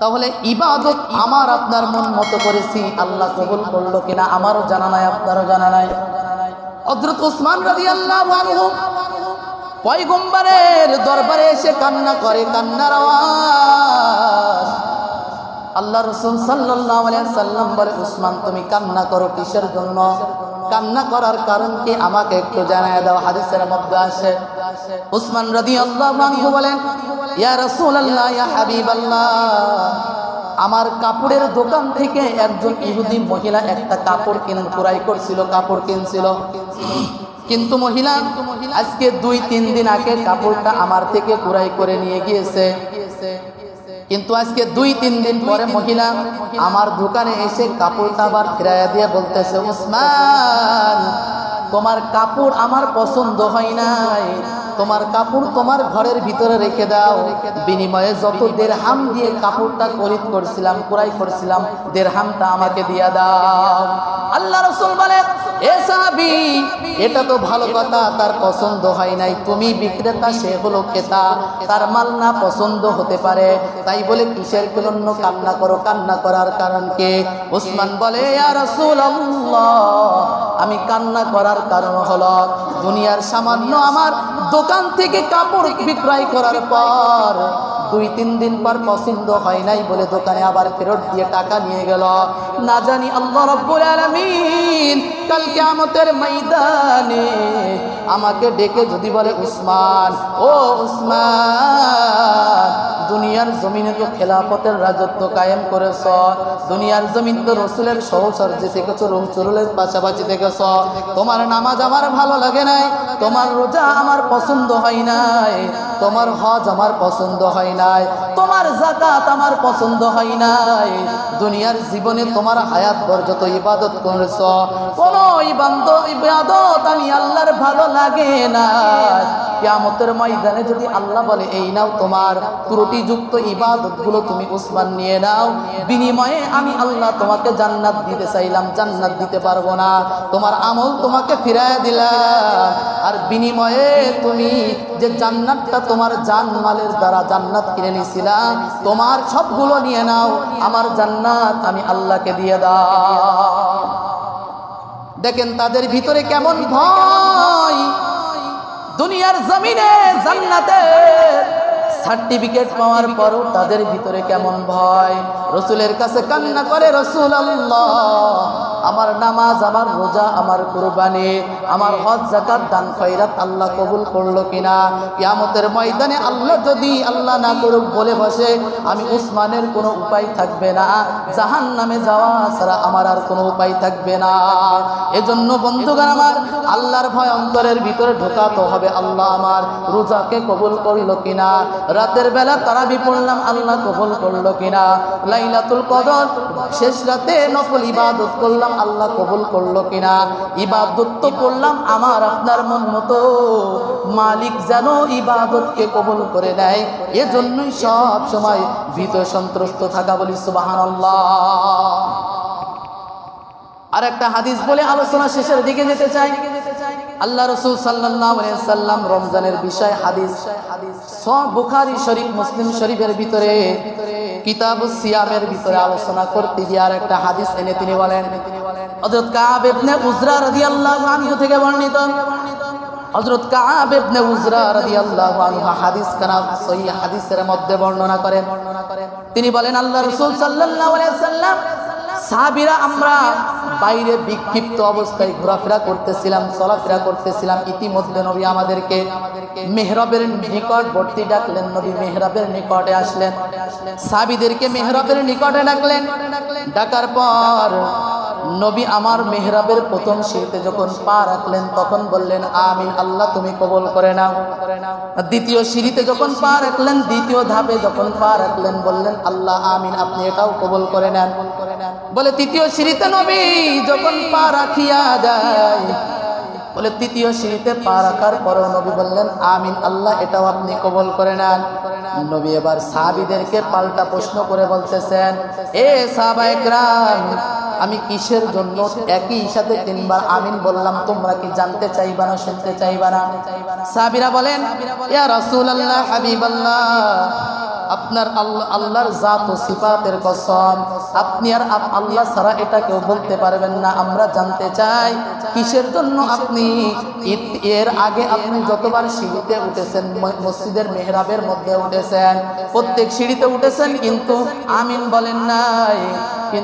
তাহলে ইবাদত আমার আপনার মন মতো করেছি, আল্লাহ কবুল করলো কিনা আমারও জানা নাই, আপনারও জানা নাই। হযরত ওসমান রাদিয়াল্লাহু আনহু পয়গম্বরের দরবারে এসে কান্না করে, কান্নার আওয়াজ। আল্লাহ রাসূল সাল্লাল্লাহু আলাইহি সাল্লাম বলে, ওসমান তুমি কান্না করো কিসের জন্য? কান্না করার কারণ কি আমাকে একটু জানায় দাও। হাদিসের মধ্যে আসে ওসমান রাদিয়াল্লাহু আনহু বলেন, ইয়া রাসূলুল্লাহ, ইয়া হাবিবাল্লাহ, আমার কাপড়ের দোকান থেকে একজন ইহুদি মহিলা একটা কাপড় ক্রয় করছিল, কাপড় কিনছিল। কিন্তু মহিলা আজকে 2-3 দিন আগে কাপড়টা আমার থেকে ক্রয় করে নিয়ে গিয়েছে। কিন্তু আজকে 2-3 দিন পরে মহিলা আমার দোকানে এসে কাপড়টা আবার ফিরাইয়া দিয়ে বলতেছে, ওসমান তোমার কাপড় আমার পছন্দ হয় নাই, তোমার কাপড় তোমার ঘরের ভিতরে রেখে দাও, বিনিময়ে যত দিরহাম দিয়ে কাপড়টা খরিদ করছিলাম, ক্রয় করছিলাম, দিরহামটা আমাকে দিয়া দাও। আল্লাহ রাসূল বলেন, এ সাহাবী, এটা তো ভালো কথা, তার পছন্দ হয় নাই, তুমি বিক্রেতা, সে হলো ক্রেতা, তার মাল না পছন্দ হতে পারে, তাই বলে কিসের জন্য কান্না করো? কান্না করার কারণ কি? ওসমান বলে, ইয়া রাসূলুল্লাহ, আমি কান্না করার কারণ হলো দুনিয়ার সামান্য আমার দোকান থেকে কাপড় বিক্রয় করার পর 2-3 দিন পর পছন্দ হয় নাই বলে দোকানে আবার ফেরত দিয়ে টাকা নিয়ে গেল। না জানি আল্লাহ রাব্বুল আলামিন কাল কিয়ামতের ময়দানে আমাকে ডেকে যদি বলে, উসমান, ও উসমান, দুনিয়ার জমিনে তো খেলাফতের রাজত্ব কায়েম করেছ, দুনিয়ার জমিন তো রসুলের সহচর্যে থেকেছো, রসুলের পাশাপাশি থেকেছ, তোমার নামাজ আমার ভালো লাগে নাই, তোমার রোজা আমার পছন্দ হয় নাই, তোমার হজ আমার পছন্দ হয় নাই, তোমার যাকাত আমার পছন্দ হয় নাই, দুনিয়ার জীবনে তোমার হায়াত যত ইবাদত করেছ, কোন ইবাদত আমি আল্লাহর ভালো লাগে না। কিয়ামতের ময়দানে যদি আল্লাহ বলে, এই নাও তোমার ত্রুটিযুক্ত ইবাদতগুলো তুমি উসমান নিয়ে নাও, বিনিময়ে আমি আল্লাহ তোমাকে জান্নাত দিতে চাইলাম, জান্নাত দিতে পারবো না, তোমার আমল তোমাকে ফিরায় দিলাম, আর বিনিময়ে তুমি যে জান্নাতটা তোমার জানমালের দ্বারা জান্নাত কিনে নিয়েছিলাম, তোমার সবগুলো নিয়ে নাও, আমার জান্নাত আমি আল্লাহকে দিয়ে দাও। দেখেন তাদের ভিতরে কেমন ভয়, দুনিয়ার জমিনে জান্নাতের সার্টিফিকেট পাওয়ার পরও তাদের ভিতরে কেমন ভয়। রসুলের কাছে কান্না করে, রাসূলুল্লাহ, আমার নামাজ, আমার রোজা, আমার কুরবানি, আমার হজ, যাকাত, দান খয়রাত আল্লাহ কবুল করলো কিনা? কিয়ামতের ময়দানে আল্লাহ যদি আল্লাহ না করুক বলে বসে, আমি উসমানের কোনো উপায় থাকবে না, জাহান্নামে যাওয়া ছাড়া আমার আর কোনো উপায় থাকবে না। এজন্য বন্ধুগণ আমার, আল্লাহর ভয় অন্তরের ভিতরে ঢোকাতে হবে। আল্লাহ আমার রোজাকে কবুল করলো কিনা, রাতের বেলা তারাবি পড়লাম, আল্লাহ কবুল করলো কিনা, লাইলাতুল কদর শেষ রাতে নফল ইবাদত করলাম, আল্লাহ কবুল করলো কিনা। ইবাদত তো করলাম আমার আপনার মন মতো, মালিক যেন ইবাদতকে কবুল করে নেয়, এজন্যই সব সময় ভীত সন্ত্রস্ত থাকা। বলি সুবহানাল্লাহ। আর একটা হাদিস বলে আলোচনা শেষের দিকে যেতে চাই। আল্লাহ রাসূল সাল্লাল্লাহু আলাইহি সাল্লাম রমজানের বিষয় হাদিস সহিহ বুখারী শরীফ, মুসলিম শরীফের ভিতরে কিতাবুস সিয়ামের ভিতরে আলোচনা করতে গিয়ে আর একটা হাদিস এনে তিনি বলেন, হযরত কাব ইবনে উজরা রাদিয়াল্লাহু আনহু থেকে বর্ণিত, হযরত কাব ইবনে উজরা রাদিয়াল্লাহু আনহু হাদিস কানা সহিহ হাদিসের মধ্যে বর্ণনা করেন। তিনি বলেন, আল্লাহ রাসূল সাল্লাল্লাহু আলাইহি সাল্লাম, সাহাবীরা আমরা বাইরে বিক্ষিপ্ত অবস্থায় ঘোরাফেরা করতেছিলাম, চলাফেরা করতেছিলাম, ইতিমধ্যে নবী আমাদেরকে মেহরাবের নিকটবর্তী ডাকলেন। নবী মেহরাবের নিকটে আসলেন, সাহাবীদেরকে মেহরাবের নিকটে ডাকলেন। ডাকার পর নবী আমার মেহরাবের প্রথম সিঁড়িতে যখন পা রাখলেন তখন বললেন, আমিন, আল্লাহ তুমি কবুল করে নাও। দ্বিতীয় সিঁড়িতে যখন পা রাখলেন, দ্বিতীয় ধাপে যখন পা রাখলেন, বললেন, আল্লাহ আমিন, আপনি এটাও কবুল করে নেন। বলে তৃতীয় সিঁড়িতে নবী যখন পা রাখিয়া যায়, বলে তৃতীয় সিঁড়িতে পা রাখার পরও নবী বললেন, আমিন, আল্লাহ এটাও আপনি কবুল করে নেন। নবী এবার সাহাবীদেরকে পাল্টা প্রশ্ন করে বলতেছেন, এ সাহাবায়ে কেরাম, আমি কিসের জন্য একই সাথে 3 বার আমিন বললাম, তোমরা কি জানতে চাইবা না, শুনতে চাইবা না? সাহাবীরা বলেন, ইয়া রাসূলুল্লাহ, হাবিবাল্লাহ, আপনার আল্লাহর জাত ও সিফাতের কসম, আপনি আর আল্লাহ ছাড়া এটা কেউ বলতে পারবেন না। আমরা জানতে চাই কিসের জন্য আপনি এর আগে আপনি যতবার সিঁড়িতে উঠেছেন, মসজিদের মেহরাবের মধ্যে উঠেছেন, প্রত্যেক সিঁড়িতে উঠেছেন কিন্তু আমিন বলেন নাই।